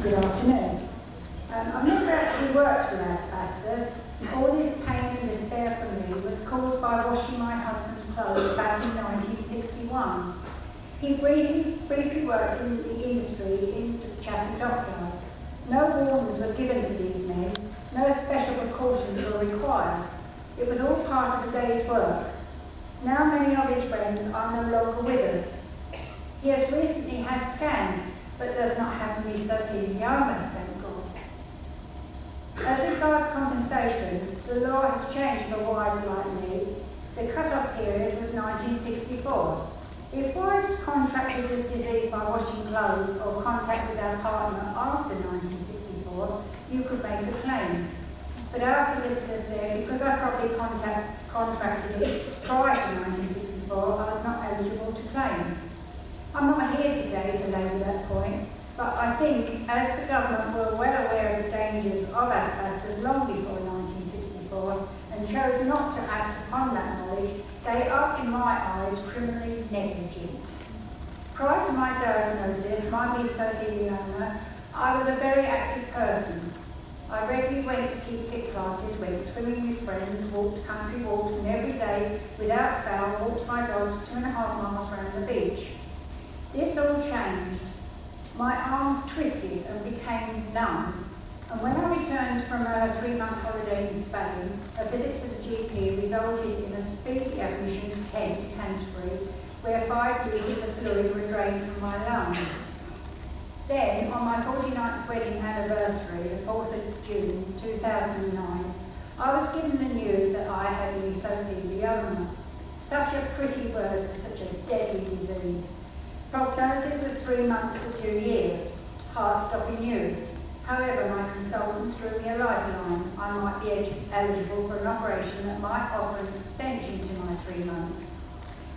Good afternoon. I've never actually worked with asbestos. All this pain and despair for me was caused by washing my husband's clothes back in 1961. He briefly worked in the industry in Chatham Dockyard. No warnings were given to these men, no special precautions were required. It was all part of the day's work. Now many of his friends are no longer with us. He has recently had scans, but does not have mesothelioma, thank God. As regards compensation, the law has changed for wives like me. The cut-off period was 1964. If wives contracted this disease by washing clothes or contacted their partner after 1964, you could make a claim. But our solicitors said, because I probably contracted it prior to 1964, I was not eligible to claim. I'm not here today to labour that point, but I think as the government were well aware of the dangers of asbestos long before 1964 and chose not to act upon that knowledge, they are, in my eyes, criminally negligent. Prior to my diagnosis, my mesothelioma, I was a very active person. I regularly went to keep fit classes, went swimming with friends, walked country walks, and every day, without fail, walked my dogs 2.5 miles around the beach. This all changed. My arms twisted and became numb, and when I returned from a 3-month holiday in Spain, a visit to the GP resulted in a speedy admission to Canterbury, where 5 litres of fluids were drained from my lungs. Then, on my 49th wedding anniversary, the 4th of June 2009, I was given the news that I had mesothelioma. Such a pretty word for such a deadly disease. Prognosis was 3 months to 2 years. Heart-stopping news. However, my consultant threw me a lifeline. I might be eligible for an operation that might offer an extension to my 3 months.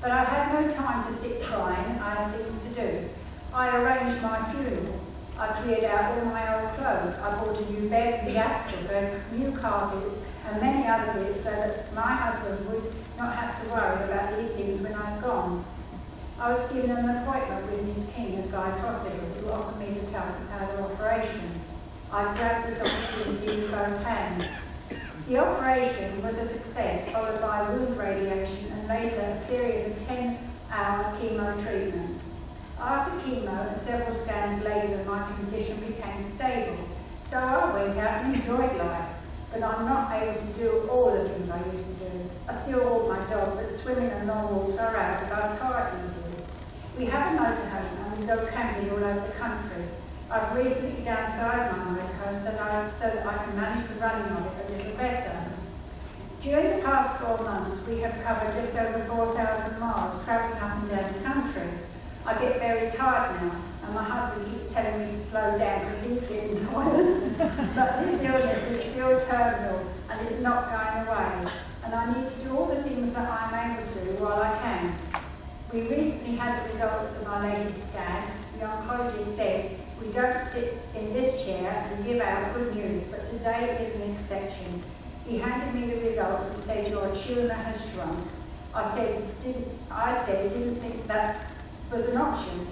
But I had no time to sit crying. I had things to do. I arranged my funeral. I cleared out all my old clothes. I bought a new bed, the astroturf, new carpet, and many other bits so that my husband would not have to worry about these things when I'd gone. I was given an appointment with Miss King at Guy's Hospital, who offered me the operation. I grabbed this opportunity with both hands. The operation was a success, followed by wound radiation and later a series of 10-hour chemo treatment. After chemo and several scans later, my condition became stable, so I went out and enjoyed life. But I'm not able to do all the things I used to do. I still walk my dog, but swimming and long walks are out if I'm tired easily. We have a motorhome and we go camping all over the country. I've recently downsized my motorhome so that I can manage the running of it a little better. During the past 4 months, we have covered just over 4,000 miles travelling up and down the country. I get very tired now, and my husband keeps telling me to slow down because he's getting tired. But this illness is still terminal and it's not going away, and I need to do all the things that I'm able to while I can. We recently had the results of our latest scan. The oncologist said, "We don't sit in this chair and give out good news, but today is an exception." He handed me the results and said, "Your tumour has shrunk." I said, didn't think that was an option.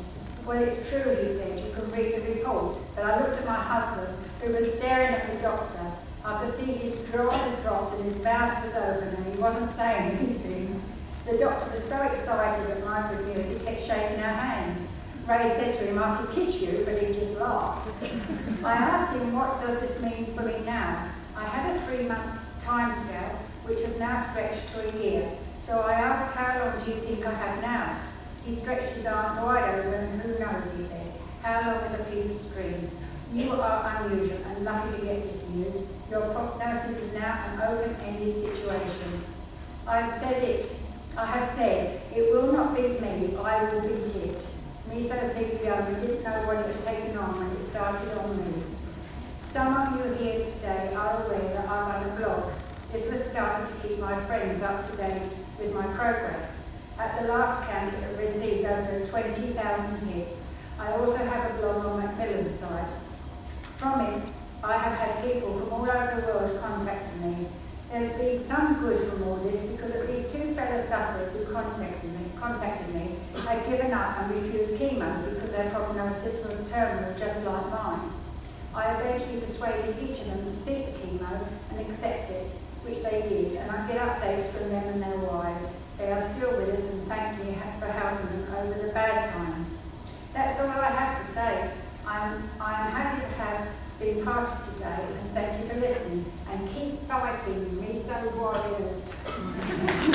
"Well, it's true," he said, "you can read the report." But I looked at my husband, who was staring at the doctor. I could see his jaw had dropped and his mouth was open and he wasn't saying anything. The doctor was so excited at my good news, he kept shaking our hands. Ray said to him, "I could kiss you," but he just laughed. I asked him, "What does this mean for me now?" I had a 3-month timescale, which has now stretched to a year. So I asked, "How long do you think I have now?" He stretched his arms wide open, and "Who knows," he said. "How long is a piece of string? You are unusual and lucky to get this news. Your prognosis is now an open-ended situation." I have said, "It will not beat me, I will beat it." Mesothelioma didn't know what it had taken on when it started on me. Some of you here today are aware that I run a blog. This was started to keep my friends up to date with my progress. At the last count, it received over 20,000 hits. I also have a blog on Macmillan's site. From it, I have had people from all over the world contacting me. There's been some good from all this because at least 2 fellow sufferers who contacted me had given up and refused chemo because their prognosis was terminal just like mine. I eventually persuaded each of them to seek the chemo and accept it, which they did, and I get updates from them and their wives. They are still with us and thank me for helping them over the bad times. That's all I have to say. I'm happy to have been part of today, and thank you for listening. And keep fighting, Miso warriors.